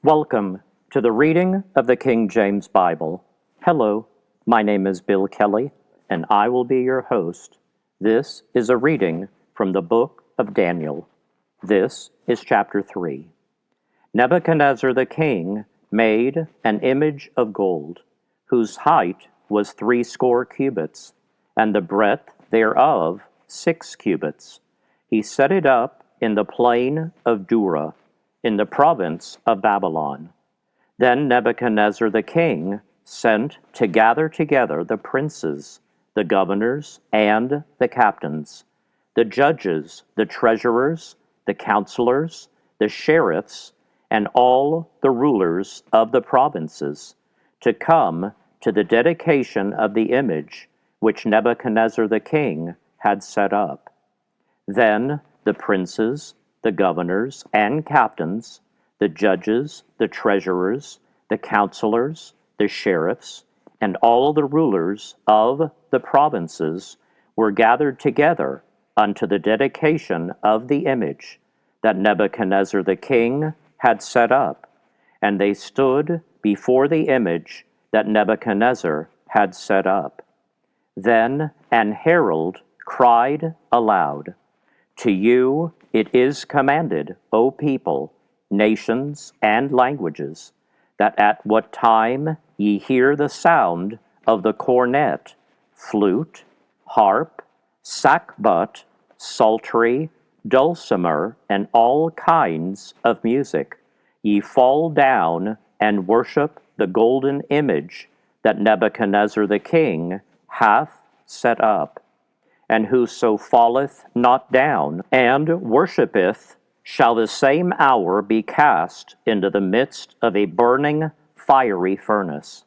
Welcome to the reading of the King James Bible. Hello, my name is Bill Kelley, and I will be your host. This is a reading from the book of Daniel. This is chapter 3. Nebuchadnezzar the king made an image of gold, whose height was 60 cubits, and the breadth thereof 6 cubits. He set it up in the plain of Dura, in the province of Babylon. Then Nebuchadnezzar the king sent to gather together the princes, the governors, and the captains, the judges, the treasurers, the counselors, the sheriffs, and all the rulers of the provinces, to come to the dedication of the image which Nebuchadnezzar the king had set up. Then the princes, the governors and captains, the judges, the treasurers, the counselors, the sheriffs, and all the rulers of the provinces were gathered together unto the dedication of the image that Nebuchadnezzar the king had set up, and they stood before the image that Nebuchadnezzar had set up. Then an herald cried aloud, "To you it is commanded, O people, nations, and languages, that at what time ye hear the sound of the cornet, flute, harp, sackbut, psaltery, dulcimer, and all kinds of music, ye fall down and worship the golden image that Nebuchadnezzar the king hath set up. And whoso falleth not down and worshipeth shall the same hour be cast into the midst of a burning fiery furnace.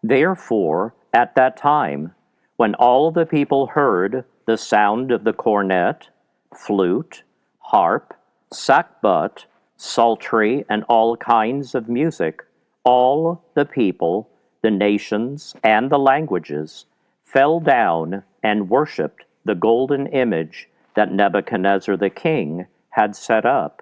Therefore, at that time, when all the people heard the sound of the cornet, flute, harp, sackbut, psaltery, and all kinds of music, all the people, the nations, and the languages fell down and worshipped the golden image that Nebuchadnezzar the king had set up.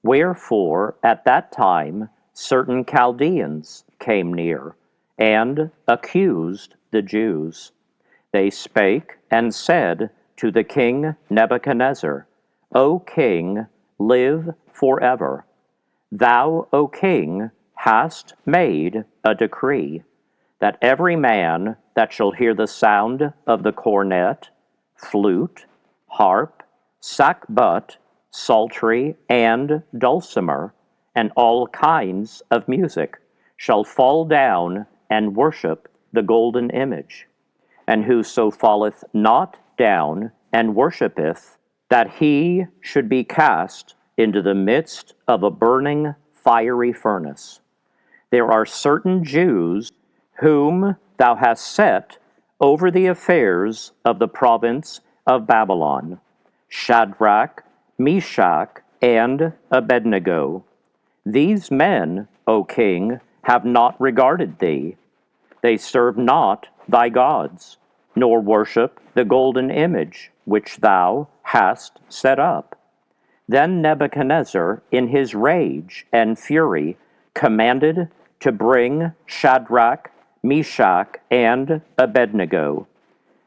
Wherefore, at that time, certain Chaldeans came near, and accused the Jews. They spake and said to the king Nebuchadnezzar, O king, live forever. Thou, O king, hast made a decree, that every man that shall hear the sound of the cornet, flute, harp, sackbut, psaltery, and dulcimer, and all kinds of music, shall fall down and worship the golden image. And whoso falleth not down and worshipeth, that he should be cast into the midst of a burning fiery furnace. There are certain Jews whom thou hast set over the affairs of the province of Babylon, Shadrach, Meshach, and Abednego. These men, O king, have not regarded thee. They serve not thy gods, nor worship the golden image which thou hast set up. Then Nebuchadnezzar, in his rage and fury, commanded to bring Shadrach, Meshach, and Abednego.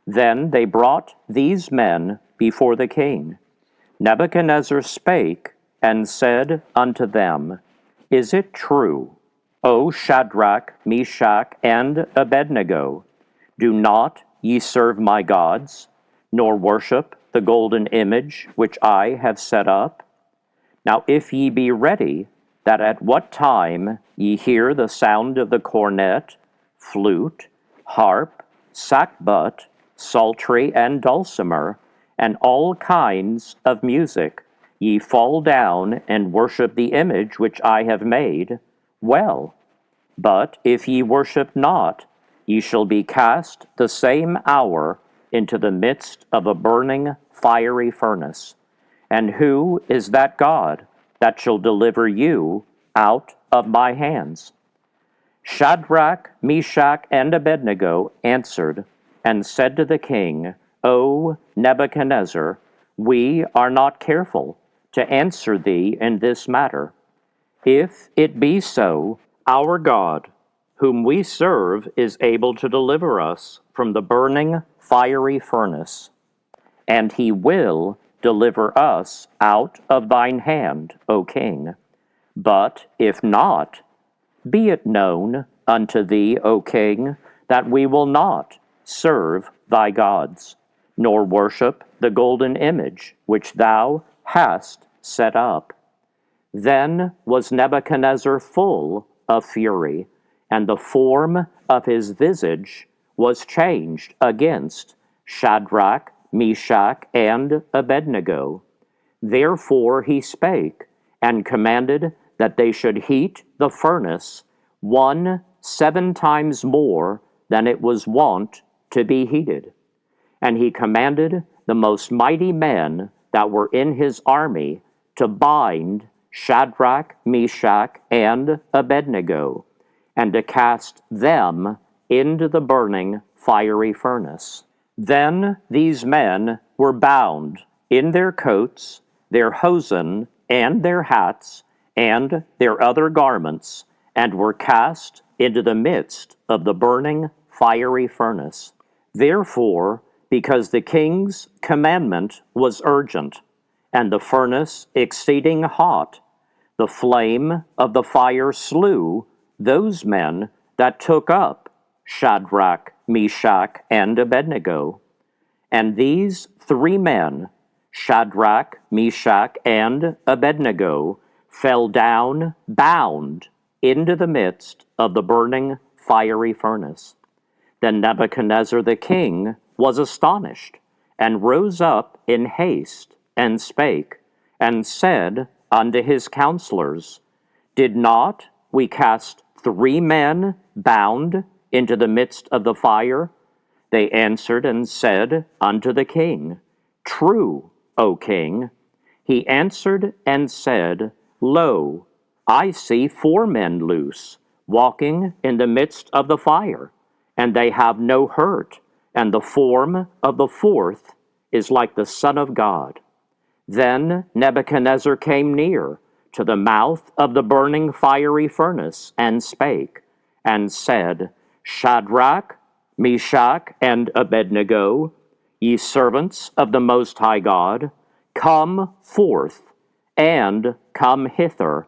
Then they brought these men before the king. Nebuchadnezzar spake and said unto them, Is it true, O Shadrach, Meshach, and Abednego, do not ye serve my gods, nor worship the golden image which I have set up? Now if ye be ready, that at what time ye hear the sound of the cornet, flute, harp, sackbut, psaltery, and dulcimer, and all kinds of music, ye fall down and worship the image which I have made, well. But if ye worship not, ye shall be cast the same hour into the midst of a burning fiery furnace. And who is that God that shall deliver you out of my hands? Shadrach, Meshach, and Abednego answered and said to the king, O Nebuchadnezzar, we are not careful to answer thee in this matter. If it be so, our God, whom we serve, is able to deliver us from the burning fiery furnace, and he will deliver us out of thine hand, O king. But if not, be it known unto thee, O king, that we will not serve thy gods, nor worship the golden image which thou hast set up. Then was Nebuchadnezzar full of fury, and the form of his visage was changed against Shadrach, Meshach, and Abednego. Therefore he spake, and commanded that they should heat the furnace 7 times more than it was wont to be heated. And he commanded the most mighty men that were in his army to bind Shadrach, Meshach, and Abednego, and to cast them into the burning fiery furnace. Then these men were bound in their coats, their hosen, and their hats, and their other garments, and were cast into the midst of the burning fiery furnace. Therefore, because the king's commandment was urgent, and the furnace exceeding hot, the flame of the fire slew those men that took up Shadrach, Meshach, and Abednego. And these 3 men, Shadrach, Meshach, and Abednego, fell down bound into the midst of the burning fiery furnace. Then Nebuchadnezzar the king was astonished, and rose up in haste, and spake, and said unto his counselors, Did not we cast 3 men bound into the midst of the fire? They answered and said unto the king, True, O king. He answered and said, Lo, I see 4 men loose, walking in the midst of the fire, and they have no hurt, and the form of the 4th is like the Son of God. Then Nebuchadnezzar came near to the mouth of the burning fiery furnace, and spake, and said, Shadrach, Meshach, and Abednego, ye servants of the Most High God, come forth, and come hither.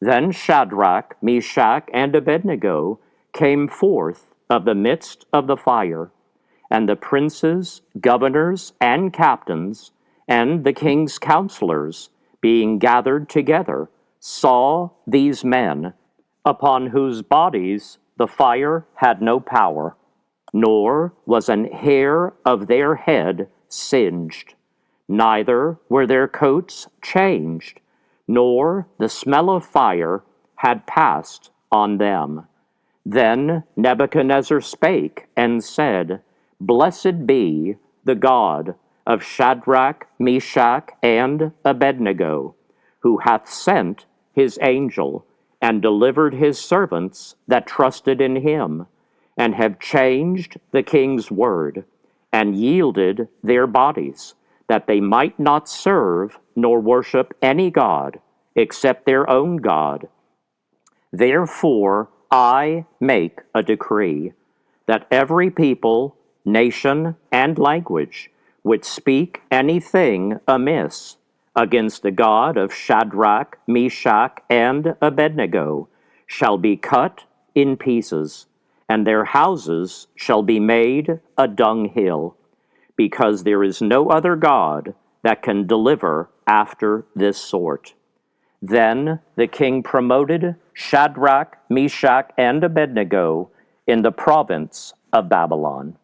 Then Shadrach, Meshach, and Abednego came forth of the midst of the fire, and the princes, governors, and captains, and the king's counselors, being gathered together, saw these men, upon whose bodies the fire had no power, nor was an hair of their head singed, neither were their coats changed, nor the smell of fire had passed on them. Then Nebuchadnezzar spake and said, Blessed be the God of Shadrach, Meshach, and Abednego, who hath sent his angel, and delivered his servants that trusted in him, and have changed the king's word, and yielded their bodies, that they might not serve nor worship any god except their own God. Therefore I make a decree, that every people, nation, and language which speak anything amiss against the God of Shadrach, Meshach, and Abednego shall be cut in pieces, and their houses shall be made a dunghill, because there is no other God that can deliver after this sort. Then the king promoted Shadrach, Meshach, and Abednego in the province of Babylon.